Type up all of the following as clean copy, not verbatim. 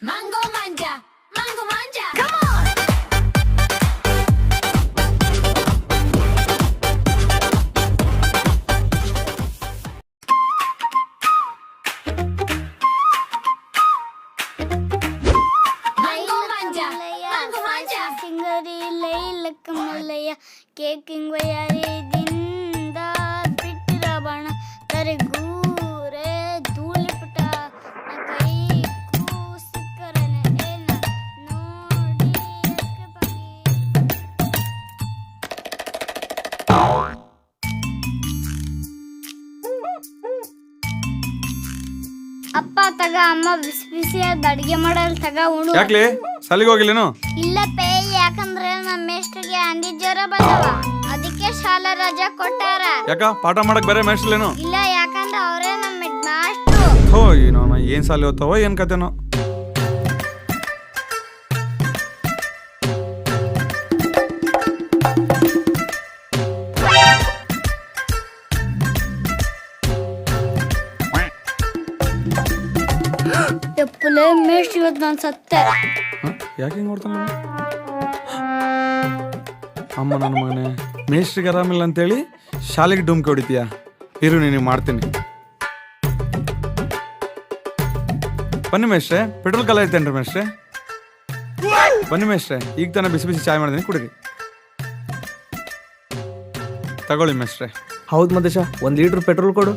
Mango manja, come on! ಸಿಂಗರಿ ಲೈಲಕ್ಕ Mallayya ಕೇಕಿಂಗ್ ವಯಾರಿದಿಂದ ಬಿಟ್ಟಿರ ಬಣ ತರಗೂರೆ ಧೂಳಿಪುಟ ಕೈ ಕೂಸಿಕ್ಕರನೆ ಏನ ನೋಡಿ ಅಪ್ಪ ತಗ ಅಮ್ಮ ಬಿಸಿ ಬಿಸಿಯಾದ ಅಡಿಗೆ ಮಾಡಲ್ ತಗ ಉಣು. ಯಾಕ್ಲಿ ಸಾಲಿಗೆ ಹೋಗಿಲ್ಲೇನು? ಇಲ್ಲ ಪೇ, ಯಾಕಂದ್ರೆ ನಮ್ಮ ಮೇಷ್ಟ್ರಿಗೆ ಅಂದಿ ಜ್ವರ ಬಂದವ, ಅದಕ್ಕೆ ಶಾಲಾ ರಜಾ ಕೊಟ್ಟಾರ. ಯಾಕ ಪಾಠ ಮಾಡಕ್ ಬೇರೆ ಮೇಷ್ಟ್ಲೇನು? ಇಲ್ಲ, ಯಾಕಂದ್ರೆ ಅವರೇ ನಮ್ಮ ಹೆಡ್ ಮಾಸ್ಟ್ರು. ಹೋ ಏನೋ ಏನ್ ಸಾಲಿ ಓದ್ತಾವ ಏನ್ ಕತೆನೋ. ಎಪ್ಪಲೆ ಮೇಷ್ಟ್ರು ಇವತ್ತು ನಾನು ಸತ್ತೆ. ಯಾಕೆ ಹಿಂಗ್ ನೋಡ್ತಾನ ಅಮ್ಮ ನನ್ನ ಮಗನೇ? ಮೇಷ್ಟ್ರಿಗೆ ಆರಾಮಿಲ್ಲ ಅಂತೇಳಿ ಶಾಲೆಗೆ ಡುಮ್ಕೆ ಹೊಡಿತೀಯ? ಇರು ನಿನಗೆ ಮಾಡ್ತೀನಿ. ಬನ್ನಿ ಮೇಷ್ಟ್ರೆ, ಪೆಟ್ರೋಲ್ ಕಾಲ ಐತೇನ್ರಿ ಮೇಷ್ಟ್ರೆ? ಬನ್ನಿ ಮೇಷ್ಟ್ರೆ, ಈಗ ತಾನೇ ಬಿಸಿ ಬಿಸಿ ಚಾಯ್ ಮಾಡಿದೀನಿ, ಕುಡೀರಿ. ತಗೊಳ್ಳಿ ಮೇಷ್ಟ್ರೆ. ಹೌದು ಮದೇಶ, 1 ಲೀಟ್ರ್ ಪೆಟ್ರೋಲ್ ಕೊಡು.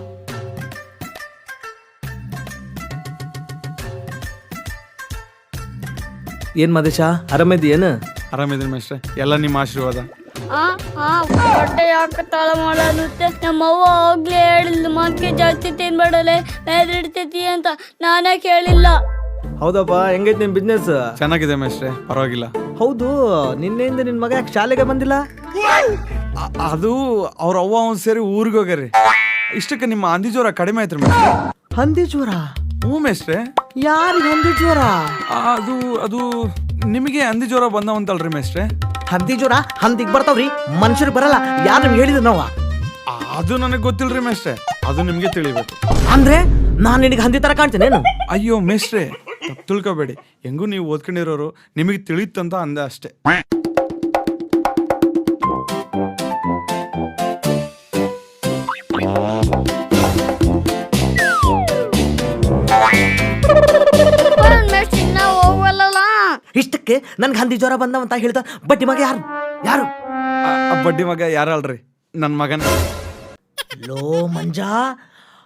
ಏನ್ ಮದೇಶ, ಆರಾಮಿದ್ಯೇನು? ಆರಾಮಿದ್ದೀನಿ ಮೇಷ್ಟ್ರೆ, ಎಲ್ಲ ನಿಮ್ಮ ಆಶೀರ್ವಾದ. ಹೊಟ್ಟೆ ಯಾಕೆ ತಾಳ ಮಾಡತ್ತೆ? ನಮ್ಮವ್ವ ಹೋಗ್ಲಿ ಹೇಳಿಲ್ಲ, ಮಾಕೆ ಜಾಸ್ತಿ ತಿನ್ಬೇಡಲೆ ಮೇದಿಡ್ತೈತಿ ಅಂತ. ನಾನೇ ಕೇಳಿಲ್ಲ. ಹೌದಪ್ಪ, ಹೆಂಗೈತಿ ನಿಮ್ ಬಿಸ್ನೆಸ್? ಚೆನ್ನಾಗಿದೆ ಮೇಷ್ಟ್ರೆ, ಪರವಾಗಿಲ್ಲ. ಹೌದು, ನಿನ್ನೆಯಿಂದ ನಿನ್ ಮಗ ಯಾಕೆ ಶಾಲೆಗೆ ಬಂದಿಲ್ಲ? ಅದು ಅವ್ರ ಅವ್ವ ಅವ್ನು ಸೇರಿ ಊರಿಗೆ ಹೋಗ್ಯಾರಿ. ಇಷ್ಟಕ್ಕೆ ನಿಮ್ಮ ಹಂದಿ ಜ್ವರ ಕಡಿಮೆ ಆಯ್ತು ಮೇಷ್ಟ್ರೆ. ಹಂದಿ ಜ್ವರ? ಹ್ಞೂ ಮೇಷ್ಟ್ರೆ. ಯಾರಿಗೆ ಹಂದಿ ಜ್ವರ? ಅದು ನಿಮಗೆ ಹಂದಿ ಜ್ವರ ಬಂದವಂತಲ್ರಿ ಮೇಷ್ಟ್ರೆ? ಹಂದಿ ಜ್ವರ ಹಂದಿಗ್ ಬರ್ತಾವ್ರಿ, ಮನುಷ್ಯರಿಗೆ ಬರಲ್ಲ. ಯಾರು ನಿಮ್ಗೆ ಹೇಳಿದ್ರು ನಾವ? ಅದು ನನಗೆ ಗೊತ್ತಿಲ್ರಿ ಮೇಷ್ಟ್ರೆ, ಅದು ನಿಮ್ಗೆ ತಿಳಿಬೇಕು. ಅಂದ್ರೆ ನಾನ್ ನಿನಗೆ ಹಂದಿ ತರ ಕಾಣ್ತೇನೇನು? ಅಯ್ಯೋ ಮೇಷ್ಟ್ರೆ, ತಪ್ಪು ತಿಳ್ಕೊಬೇಡಿ. ಹೆಂಗೂ ನೀವು ಓದ್ಕೊಂಡಿರೋರು, ನಿಮಗೆ ತಿಳಿಯುತ್ತಂತ ಅಂದೆ ಅಷ್ಟೇ. ಇಷ್ಟಕ್ಕೆ ನನ್ಗೆ ಹಂದಿ ಜ್ವರ ಬಂದವಂತ ಹೇಳ್ದ ಬಡ್ಡಿ ಮಗ ಯಾರು? ಯಾರು ಬಡ್ಡಿ ಮಗ ಯಾರಲ್ರಿ, ನನ್ನ ಮಗನ. ಲೋ ಮಂಜಾ,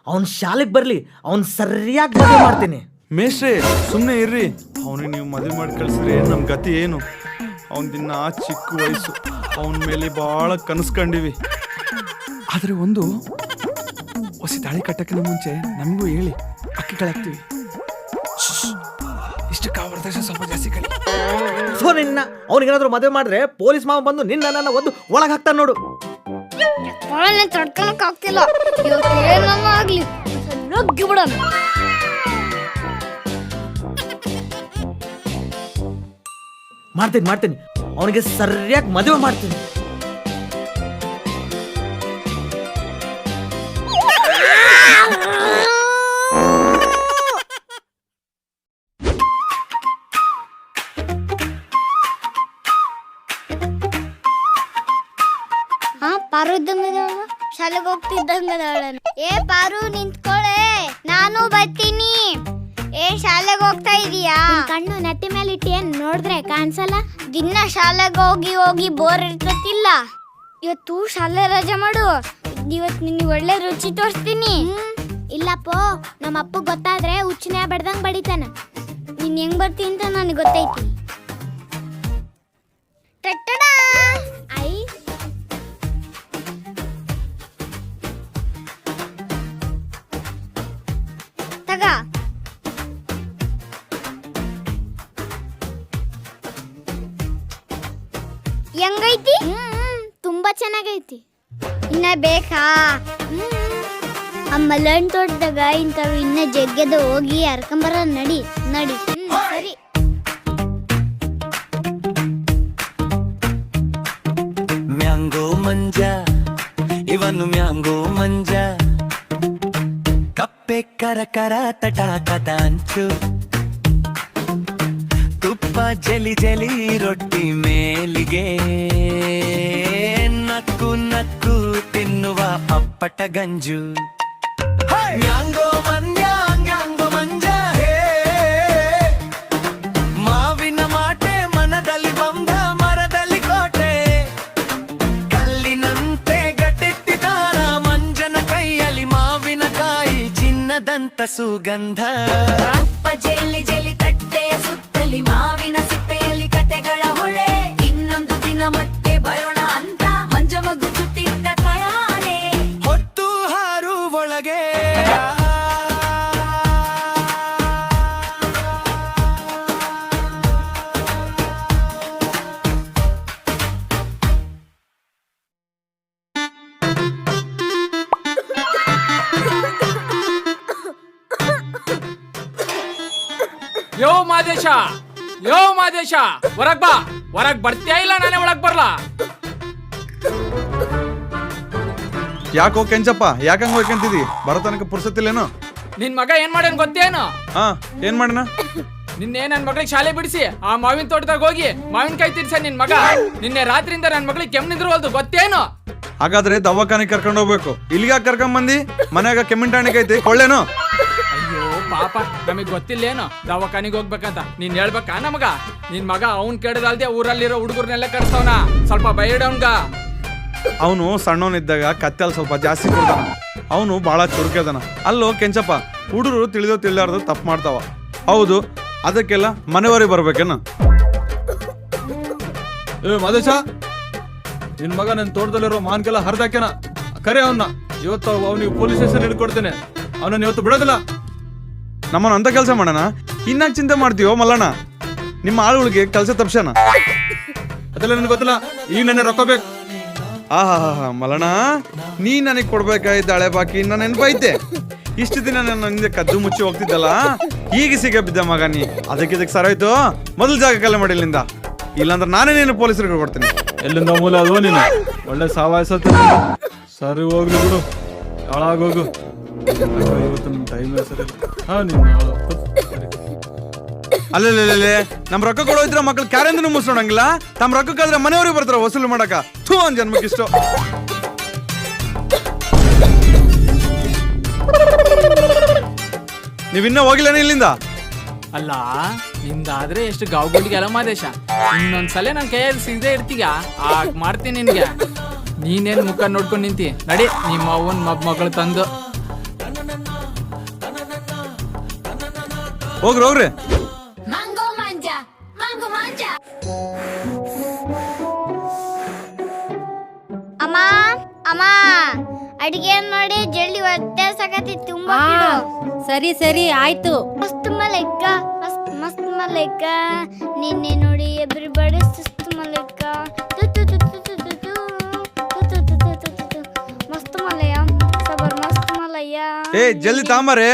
ಅವನ್ ಶಾಲೆಗೆ ಬರ್ಲಿ, ಅವನ್ ಸರಿಯಾಗಿ ಮದುವೆ ಮಾಡ್ತೀನಿ. ಮೇಷ್ಟ್ರೆ ಸುಮ್ಮನೆ ಇರ್ರಿ, ಅವನಿಗೆ ನೀವು ಮದುವೆ ಮಾಡಿ ಕಳಿಸ್ರಿ ನಮ್ ಗತಿ ಏನು? ಅವನ ದಿನ ಚಿಕ್ಕ ವಯಸ್ಸು, ಅವನ ಮೇಲೆ ಭಾಳ ಕನಸ್ಕೊಂಡಿವಿ. ಆದ್ರೆ ಒಂದು ಹೊಸ ತಾಳಿ ಕಟ್ಟಕ್ಕಿಂತ ಮುಂಚೆ ನಮಗೂ ಹೇಳಿ ಅಕ್ಕಿಗಳಾಗ್ತೀವಿ. ಇಷ್ಟಕ್ಕೆ ಅವರ್ದೇಶ ಸ್ವಲ್ಪ ಜಾಸ್ತಿ ಕಳಿ. ಸೊ ನಿನ್ನ ಅವನಿಗೇನಾದ್ರು ಮದುವೆ ಮಾಡಿದ್ರೆ ಪೊಲೀಸ್ ಮಾವ ಬಂದು ನಿನ್ನ ಒಂದು ಒಳಗೆ ಹಾಕ್ತಾನೆ ನೋಡು. ತಡ್ಕೊಳಕ್ ಆಗ್ತಿಲ್ಲ, ಏನನ್ನ ಆಗ್ಲಿ ನುಗ್ಗಿ ಬಿಡೋಣ. ಮಾಡ್ತೀನಿ, ಅವನಿಗೆ ಸರಿಯಾಗಿ ಮದುವೆ ಮಾಡ್ತೀನಿ. ಪಾರು ಇದ್ದಂಗದವ, ಶಾಲೆಗೆ ಹೋಗ್ತಿದ್ದಂಗದವಳ. ಏ ಪಾರು, ನಿಂತ್ಕೊಳೆ, ನಾನು ಬರ್ತೀನಿ. ಏ ಶಾಲೆಗೆ ಹೋಗ್ತಾ ಇದೀಯಾ? ಕಣ್ಣು ನೆತ್ತಿ ಮೇಲೆ ಇಟ್ಟೇನ್ ನೋಡಿದ್ರೆ ಕಾಣಿಸಲ್ಲ? ದಿನ ಶಾಲೆಗೆ ಹೋಗಿ ಹೋಗಿ ಬೋರ್ ಇರ್ತತಿಲ್ಲ. ಇವತ್ತು ಶಾಲೆ ರಜೆ ಮಾಡು, ಇವತ್ತು ನಿನ್ಗೆ ಒಳ್ಳೆ ರುಚಿ ತೋರಿಸ್ತೀನಿ. ಇಲ್ಲಪ್ಪೋ, ನಮ್ಮ ಅಪ್ಪ ಗೊತ್ತಾದ್ರೆ ಹುಚ್ಚನೇ ಬಡ್ದಂಗ್ ಬಡಿತಾನ. ನೀನ್ ಹೆಂಗ್ ಬರ್ತೀನಿ ಅಂತ ನನಗೆ ಗೊತ್ತೈತಿ. ಐ ತಗ, ಹೆಂಗೈತಿ? ತುಂಬಾ ಚೆನ್ನಾಗೈತಿ. ಇನ್ನ ಬೇಕಾ? ಅಮ್ಮಲನ್ ತೋಟದಾಗ ಇಂಥವು ಇನ್ನ ಜಗ್ಗದ ಹೋಗಿ ಹರ್ಕೊಂಬರ. ನಡಿ. ಸರಿ. ಮ್ಯಾಂಗೋ ಮಂಜ, ಇವನು ಮ್ಯಾಂಗೋ ಮಂಜ, ಕಪ್ಪೆ ಕರ ಕರ ತಟಾಕದ ಅಂಚು, ತುಪ್ಪ ಜಲಿ ಜಲಿ ರೊಟ್ಟಿ ಮೇಲಿಗೆ ನಕ್ಕು ನಕ್ಕು ತಿನ್ನುವ ಅಪ್ಪಟ ಗಂಜು ಮ್ಯಾಂಗೋ ಮಂಜ ಹೇ ಮಾವಿನ ಮಾಟೆ ಮನದಲ್ಲಿ ಬಂದ ಮರದಲ್ಲಿ ಕೋಟೆ ಕಲ್ಲಿನಂತೆ ಗಟ್ಟಿಟ್ಟಿದಾರ ಮಂಜನ ಕೈಯಲ್ಲಿ ಮಾವಿನಕಾಯಿ ಚಿನ್ನದಂತ ಸುಗಂಧ ಅಪ್ಪ ಜೆಲ್ಲಿ ಜೆಲ್ಲಿ ತಟ್ಟೆಯ ಸುತ್ತಲಿ ಮಾವಿನ ಸಿಪ್ಪೆಯಲ್ಲಿ ಕತೆಗಳ ಹೊಳೆ ಇನ್ನೊಂದು ದಿನ ಮತ್ತೆ ಬರೋಣ ಅಂತ ಮಂಜ ಮಗುಚುತ್ತಿದ್ದ ತಯಾರೆ ಹೊತ್ತು ಹಾರು ಒಳಗೆ ಯೋ ಮಾದೇಶ ಹೊರಗ್ ಬಾ. ಹೊರಗ್ ಬರ್ತೀಯಾ ಇಲ್ಲ ನಾನೇ ಒಳಗ್ ಬರ್ಲಾ? ಯಾಕೋ ಕೆಂಚಪ್ಪ ಯಾಕಂಗ್ ಹೋಯ್ಕಂತಿದಿ? ಬರೋ ತನಕ ಪುರ್ಸತ್ತಿಲ್ಲೇನು? ನಿನ್ ಮಗ ಏನ್ ಮಾಡ್ಯಾನ ಗೊತ್ತೇನು? ಹಾ ಏನ್ ಮಾಡಣ? ನಿನ್ನೆ ನನ್ ಮಗಳಿಗೆ ಶಾಲೆ ಬಿಡಿಸಿ ಆ ಮಾವಿನ ತೋಟದಾಗ ಹೋಗಿ ಮಾವಿನಕಾಯಿ ತಿರ್ಸ ನಿನ್ ಮಗ. ನಿನ್ನೆ ರಾತ್ರಿಯಿಂದ ನನ್ ಮಗಳಿಗೆ ಕೆಮ್ಮು ನಿಂದ್ರವಲ್ದು ಗೊತ್ತೇನು? ಹಾಗಾದ್ರೆ ದವಾಖಾನೆ ಕರ್ಕೊಂಡು ಹೋಗ್ಬೇಕು. ಇಲ್ಲಿಗೆ ಕರ್ಕೊಂಡ್ ಬಂದಿ? ಮನ್ಯಾಗ ಕೆಮ್ಮಿನ ಟಾಣಿಕ್ ಐತಿ ಕೊಳ್ಳೇನು? ಅಯ್ಯೋ ಪಾಪ, ನಮಗ್ ಗೊತ್ತಿಲ್ಲೇನು ದವಾಖಾನಿಗೆ ಹೋಗ್ಬೇಕಂತ. ನೀನ್ ಹೇಳ್ಬೇಕಾ ನಮಗ? ನಿನ್ ಮಗ ಅವ್ನ್ ಕೆಡದಲ್ದೆ ಊರಲ್ಲಿರೋ ಹುಡುಗರ್ನೆಲ್ಲ ಕೆಡ್ಸವನ. ಸ್ವಲ್ಪ ಬೈಡವನ್ಗ. ಅವನು ಸಣ್ಣವನಿದ್ದಾಗ ಕತ್ತಲ್ ಸ್ವಲ್ಪ ಜಾಸ್ತಿ ಕೊಡ್ತಾನ. ಅವನು ಬಹಳ ಚುರುಕದನ. ಅಲ್ಲೋ ಕೆಂಚಪ್ಪ, ಹುಡುಗರು ತಿಳಿದೋ ತಿಳಿದಾರ್ದು ತಪ್ಪು ಮಾಡ್ತಾವ. ಹೌದು, ಅದಕ್ಕೆಲ್ಲ ಮನೆಯವರಿಗೆ ಬರ್ಬೇಕೇನ? ಏ ಮದೇಶ, ನಿನ್ ಮಗ ನನ್ನ ತೋಟದಲ್ಲಿರೋ ಮಾನ್ಕೆಲ್ಲ ಹರಿದಾಕ್ಯಾನ. ಕರೆ ಅವನ್ನ ಇವತ್ತು ಅವನಿಗೆ ಪೊಲೀಸ್ ಸ್ಟೇಷನ್ ಹಿಡ್ಕೊಡ್ತೇನೆ. ಅವನನ್ನ ಇವತ್ತು ಬಿಡೋದಿಲ್ಲ. ನಮ್ಮನ್ನ ಅಂತ ಕೆಲಸ ಮಾಡೋಣ. ಇನ್ನಾಗ ಚಿಂತೆ ಮಾಡ್ತೀವೋ ಮಲ್ಲಣ್ಣ? ನಿಮ್ಮ ಆಳುಗಳಿಗೆ ಕೆಲಸ ತಪ್ಸಣ. ಅದೆಲ್ಲ ನನ್ಗೆ ಗೊತ್ತಿಲ್ಲ. ಈಗ ನನ್ನ ರೊಕ್ಕ ಬೇಕು. ಆಹಾ ಮಲ್ಲಣ್ಣ, ನೀ ನನಗೆ ಕೊಡ್ಬೇಕಾಯ್ತು ಹಳೆ ಬಾಕಿ ನನ್ನ ನೆನಪೈತೆ. ಇಷ್ಟು ದಿನ ನನ್ನ ಹಿಂದೆ ಕದ್ದು ಮುಚ್ಚಿ ಹೋಗ್ತಿದ್ದಲ್ಲ, ಈಗ ಸಿಗ ಬಿದ್ದ ಮಗ ನೀ. ಅದಕ್ಕೆ ಸರಾಯ್ತು. ಮೊದಲು ಜಾಗ ಕಲೆ ಮಾಡಿಲ್ಲಿಂದ, ಇಲ್ಲಾಂದ್ರೆ ನಾನೇ ನೀನು ಪೊಲೀಸರಿಗೆ ಕೊಡ್ತೀನಿ. ಎಲ್ಲಿಂದ ಮೂಲ ಅದು ನೀನು ಒಳ್ಳೆ ಸಾವಾಯಿಸತ್ತೆ. ಸರಿ ಹೋಗ್ಲಿ ಬಿಡು, ಹಾಳಾಗೋಗು. ಇವತ್ತು ಟೈಮ್ ಸರಿ. ಹಾ ನೀನು ಅಲ್ಲೇ ನಮ್ ರೊಕ್ಕ ಕೊಡೋದ್ರ ಮಕ್ಳು ಕ್ಯಾರೆಂದ್ರೂ ಮುಸ್ಸೋಣಂಗಿಲ್ಲ. ತಮ್ಮ ರೊಕ್ಕಕ್ಕಾದ್ರೆ ಮನೆಯವ್ರಿಗೆ ಬರ್ತಾರ ವಸೂಲು ಮಾಡಕ. ಥೂ ಒಂದ್ ಜನ್ಮಕ್ಕಿಷ್ಟು. ನೀವಿನ್ನ ಹೋಗಿಲ್ಲೇನೆ ಇಲ್ಲಿಂದ? ಅಲ್ಲ ನಿಂದಾದ್ರೆ ಎಷ್ಟು ಗಾವ್ಗುಂಡಿಗೆಲ್ಲ ಮಾದೇಶ. ಇನ್ನೊಂದ್ಸಲ ನನ್ ಕೈಯಲ್ಲಿ ಸಿಗದೆ ಇರ್ತೀಗ ಆಗ ಮಾಡ್ತೀನಿ ನಿನ್ಗೆ. ನೀನೇನ್ ಮುಖ ನೋಡ್ಕೊಂಡ್ ನಿಂತಿ ನಡಿ. ನಿಮ್ಮ ಅವನ್ ಮಗಳು ತಂದು ಹೋಗ್ರಿ. mango manja ಅಮ್ಮ ಅಮ್ಮ, ಅಡಿಗೆ ನೋಡಿ ಜಲ್ದಿ ಹೊಟ್ಟೆ ಸಾಕತಿ. ತುಂಬಾ ಸರಿ ಸರಿ ಆಯ್ತು. ಮಸ್ತ್ ಮಲೈಕ, ಮಸ್ತ್ ಮಲೈಕ. ನಿನ್ನೆ ನೋಡಿ ಎವ್ರಿಬಡಿ ಸುಸ್ತ್ ಮಲೈಕ. ಮಸ್ತ್ ಮಲಯ ಸಬರ್, ಮಸ್ತ್ ಮಲಯ. ಏ ಜಲ್ದಿ ತಾಂಬಾರೆ,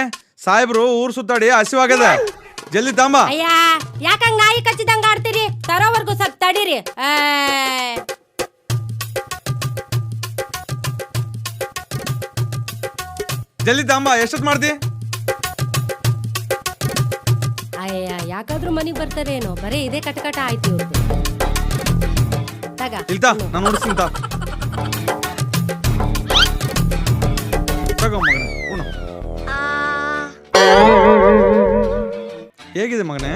ಸಾಹೇಬ್ರು ಊರ್ ಸುತ್ತಾಡಿ ಹಸಿವಾಗದ. ಜಲ್ದಿ ತಾಂಬ. ಅಯ್ಯ ಯಾಕಂಗ ನಾಯಿ ಕಚ್ಚಿದಂಗ ಆಡ್ತೀರಿ? ತರೋವರ್ಗು ಸ್ವಲ್ಪ ತಡೀರಿ. ಜಲ್ದಿ ತಾಂಬ. ಎಷ್ಟೊತ್ ಮಾಡ್ತಿ? ಅಯ್ಯ ಯಾಕಾದ್ರೂ ಮನಿಗ್ ಬರ್ತಾರೇನೋ? ಬರೀ ಇದೇ ಕಟಕಟ ಆಯ್ತು ಇವ್ರ್ದು. ತಗ ಇಲ್ತಾ ನಾನು ನೋಡಿಸ್ತೀನಿ. ತಗೋ ಮಗನೇ, ಉಣ್ಣು. ಹೇಗಿದೆ ಮಗನೇ?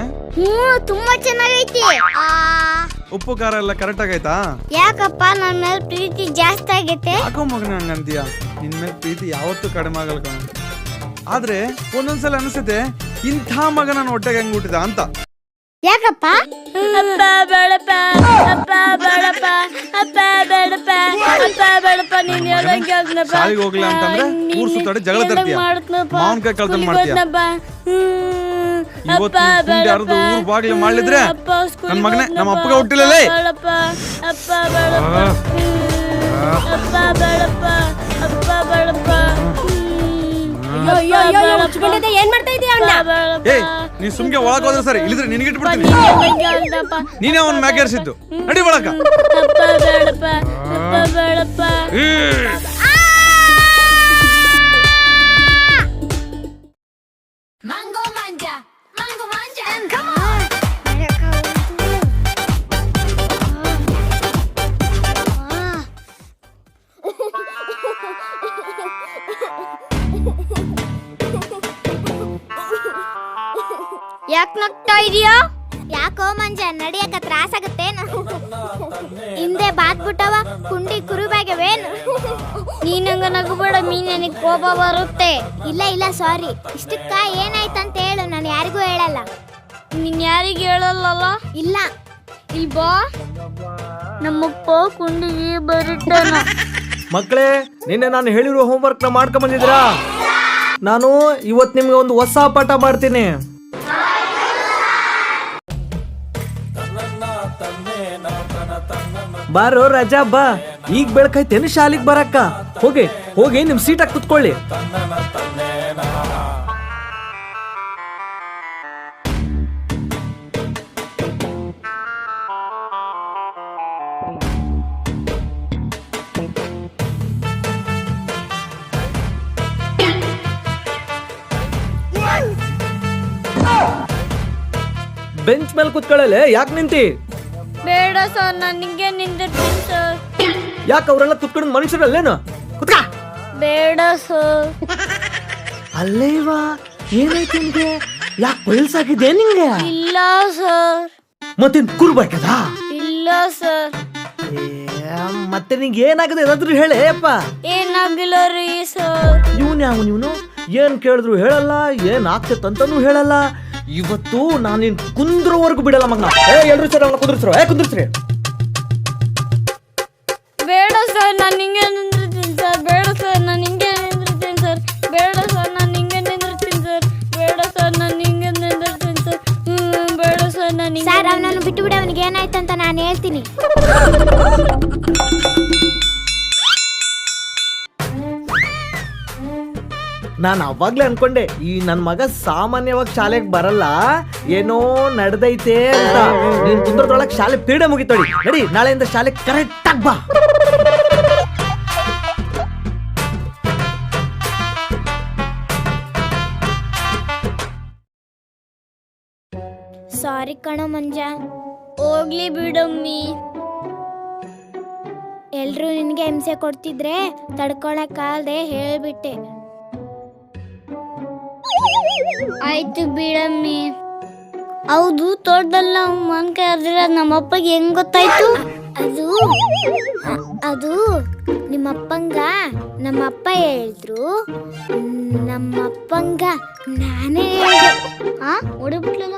ತುಂಬಾ ಚೆನ್ನಾಗೈತಿ. ಉಪ್ಪು ಖಾರ ಎಲ್ಲ ಕರೆಕ್ಟ್ ಆಗೈತಾ? ಯಾಕಪ್ಪ ನನ್ನ ಮೇಲೆ ಪ್ರೀತಿ ಜಾಸ್ತಿ ಆಗೈತೆ? ಯಾಕೋ ಮಗನೇ ಹಂಗಂತೀಯ? ನಿನ್ ಮೇಲೆ ಪ್ರೀತಿ ಯಾವತ್ತೂ ಕಡಿಮೆ ಆಗಲ್ಲ ಕಣ. ಆದ್ರೆ ಒಂದೊಂದ್ಸಲ ಅನಿಸುತ್ತೆ, ಇಂಥ ಮಗ ನನ್ನ ಹೊಟ್ಟೆಗೆ ಹೆಂಗ್ ಹುಟ್ಟಿದ ಅಂತ. ಯಾಕಪ್ಪ? ಅಪ್ಪ ಬೇಡಪ್ಪ, ಅಪ್ಪ ಬೇಡಪ್ಪ, ಅಪ್ಪ ಬೇಡಪ್ಪ, ಅಪ್ಪ ಬೇಡಪ್ಪ. ನೀನ್ ಹೇಳಂಗೆ ಕೇಳ್ತೀನಪ್ಪ. ಶಾಲೆಗೆ ಹೋಗ್ಲಿಲ್ಲ ಅಂತಂದ್ರೆ ಊರ್ ಸುತ್ತಾಡಿ ಜಗಳ ತರ್ತೀಯ, ಮಾವನ್ಕಾಯಿ ಕಳ್ತನ ಮಾಡ್ತೀಯ. ಇವತ್ತು ಕುಂಡಿ ಹರಿದು ಊರ್ ಬಾಗ್ಲಿ ಮಾಡ್ಲಿದ್ರೆ ನನ್ ಮಗನೇ ನಮ್ಮ ಅಪ್ಪಗೆ ಹುಟ್ಟಿಲ್ಲೇ. ಅಪ್ಪ ಬೇಡಪ್ಪ, ಅಪ್ಪ ಬೇಡಪ್ಪ, ಅಪ್ಪ ಬೇಡಪ್ಪ. ಏನ್ ಮಾಡ್ತಾ ಇದೀಯ ಅಣ್ಣ? ಏ ನೀ ಸುಮ್ಗೆ ಒಳಕ್ ಹೋದ್ರೆ ಸರಿ, ಇಲ್ಲಿದ್ರೆ ನಿನ್ಗಿಟ್ಬಿಡ್ತೀನಿ. ನೀನೇ ಅವನ್ ಮ್ಯಾಗೇರ್ಸಿದ್ದು. ನಡಿ ಒಳಕ. ಅಪ್ಪ ಬೇಡಪ್ಪ, ಅಪ್ಪ ಬೇಡಪ್ಪ. mango manja come on. ಯಾಕೆ ನಗ್ತಾ ಇದೀಯಾ? ಯಾಕೋ ಮಂಜ ನಡಿಯಕ ತ್ರಾಸಾಗತ್ತೇನು? ಹಿಂದೆ ಬಾತ್ಬಿಟ್ಟವ ಕುಂಡಿ ಕುರುಬಾಗವೇನು? ನೀನಂಗ ನಗಬೇಡ ಮೀ, ನನಗೆ ಕೋಪ ಬರುತ್ತೆ. ಇಲ್ಲ ಸಾರಿ. ಇಷ್ಟಕ್ಕ ಏನಾಯ್ತಂತ ಹೇಳು, ನಾನು ಯಾರಿಗೂ ಹೇಳಲ್ಲ. ನೀನ್ ಯಾರಿಗೂ ಹೇಳಲ್ಲಲ್ಲ? ಇಲ್ಲ. ಇಲ್ಲಿ ಬಾ, ನಮ್ಮಪ್ಪ ಕುಂಡಿಗೆ ಬರುತ್ತಾನ. ಮಕ್ಕಳೇ, ನಿನ್ನೆ ನಾನು ಹೇಳಿರೋ ಹೋಮ್ವರ್ಕ್ ನ ಮಾಡ್ಕೊಂಡ್ ಬಂದಿದ್ರಾ? ನಾನು ಇವತ್ತು ನಿಮ್ಗೆ ಒಂದು ಹೊಸ ಪಾಠ ಮಾಡ್ತೀನಿ. ಬಾರೋ ರಾಜಾ ಬಾ, ಈಗ ಬೆಳಕೈತೇನು ಶಾಲಿಗೆ ಬರಕ್ಕ? ಹೋಗಿ ನಿಮ್ ಸೀಟಾಗಿ ಕುತ್ಕೊಳ್ಳಿ. ಬೆಂಚ್ ಮೇಲೆ ಕುತ್ಕೊಳ್ಳಲೆ, ಯಾಕೆ ನಿಂತಿ? ಬೇಡ ಸರ್, ನಾನು ಹಿಂಗೆ ನಿಂತಿರ್ತೀನಿ ಸರ್. ಯಾಕೆ ಅವರೆಲ್ಲ ಕುತ್ಕೊಂಡು ಮನುಷ್ಯರಲ್ಲೇನು? ಕುತ್ಕ. ಬೇಡ ಸರ್. ಅಲ್ಲೇವಾ, ಏನಾಯ್ತು ನಿನ್ಗೆ? ಯಾಕೆ ಬಯಲ್ಸಾಗಿದೆ ನಿಂಗೆ? ಇಲ್ಲ ಸರ್. ಮತ್ತೇನ್ ಕುರ್ಬೇಕದ? ಇಲ್ಲ ಸರ್. ಮತ್ತೆ ನಿಂಗೆ ಏನಾಗಿದೆ ಏನಾದ್ರು ಹೇಳೇ ಅಪ್ಪ. ಏನಾಗಿಲ್ಲ ರೀ ಸರ್. ಇವನು ಏನ್ ಕೇಳಿದ್ರು ಹೇಳಲ್ಲ, ಏನ್ ಆಗ್ತಂತಾನು ಹೇಳಲ್ಲ. ಇವತ್ತು ನಾನು ನಿನ್ ಕುಂದ್ರವರೆಗೂ ಬಿಡಲ್ಲ ಮಗನ. ಎಲ್ರು ಸರ್ ಅವನ ಕುಂದ್ರಿಸ್ರಿ. ಬೇಡ ಸರ್, ನಾನು ಹಿಂಗೆ ನಿಂದಿರ್ತೀನಿ ಸರ್. ಬೇಡ ಸರ್, ನಾನು ಹಿಂಗೆ ನಿಂದಿರ್ತೀನಿ ಸರ್. ಬೇಡ ಸರ್, ನಾನು ಹಿಂಗೆ ನಿಂದಿರ್ತೀನಿ ಸರ್. ಬೇಡ ಸರ್, ನಾನು ಹಿಂಗೆ ನಿಂದಿರ್ತೀನಿ ಸರ್. ಬೇಡ ಸರ್, ನಾನು ಸರ್ ಅವನನ್ನು ಬಿಟ್ಟು ಬಿಡ. ಅವನಿಗೆ ಏನಾಯ್ತಂತ ನಾನು ಹೇಳ್ತೀನಿ. ನಾನು ಅವಾಗ್ಲೇ ಅನ್ಕೊಂಡೆ, ಈ ನನ್ ಮಗ ಸಾಮಾನ್ಯವಾಗಿ ಶಾಲೆಗೆ ಬರಲ್ಲ, ಏನೋ ನಡೆದೈತೆ ಅಂತ. ನೀನ್ ಕುಂದ್ರದೊಳಗೆ ಶಾಲೆ ಪೀಡೆ ಮುಗಿತೋಡಿ. ನಡಿ, ನಾಳೆಯಿಂದ ಶಾಲೆ ಕರೆಕ್ಟ್ ಆಗಿ ಬಾ. ಸಾರಿ ಕಣೋ ಮಂಜ. ಹೋಗ್ಲಿ ಬಿಡಮ್ಮಿ. ಎಲ್ರು ನಿನ್ಗೆ ಹಿಂಸೆ ಕೊಡ್ತಿದ್ರೆ ತಡ್ಕೊಳಕ್ಕಾಗದೆ ಹೇಳ್ಬಿಟ್ಟೆ. ಆಯ್ತು ಬಿಡಮ್ಮಿ. ಹೌದು, ತೋಟದಲ್ಲ ಮಾನ್ಕಾಯಿ ಅದ್ರ ನಮ್ಮಪ್ಪಗೆ ಹೆಂಗ್ ಗೊತ್ತಾಯ್ತು? ಅದು ನಿಮ್ಮಪ್ಪಂಗ ನಮ್ಮಪ್ಪ ಹೇಳಿದ್ರು. ನಮ್ಮಪ್ಪಂಗ ನಾನೇ ಹೇಳಿದೆ. ಹೊಡಿಬಿಟ್ಲಲ್ಲ.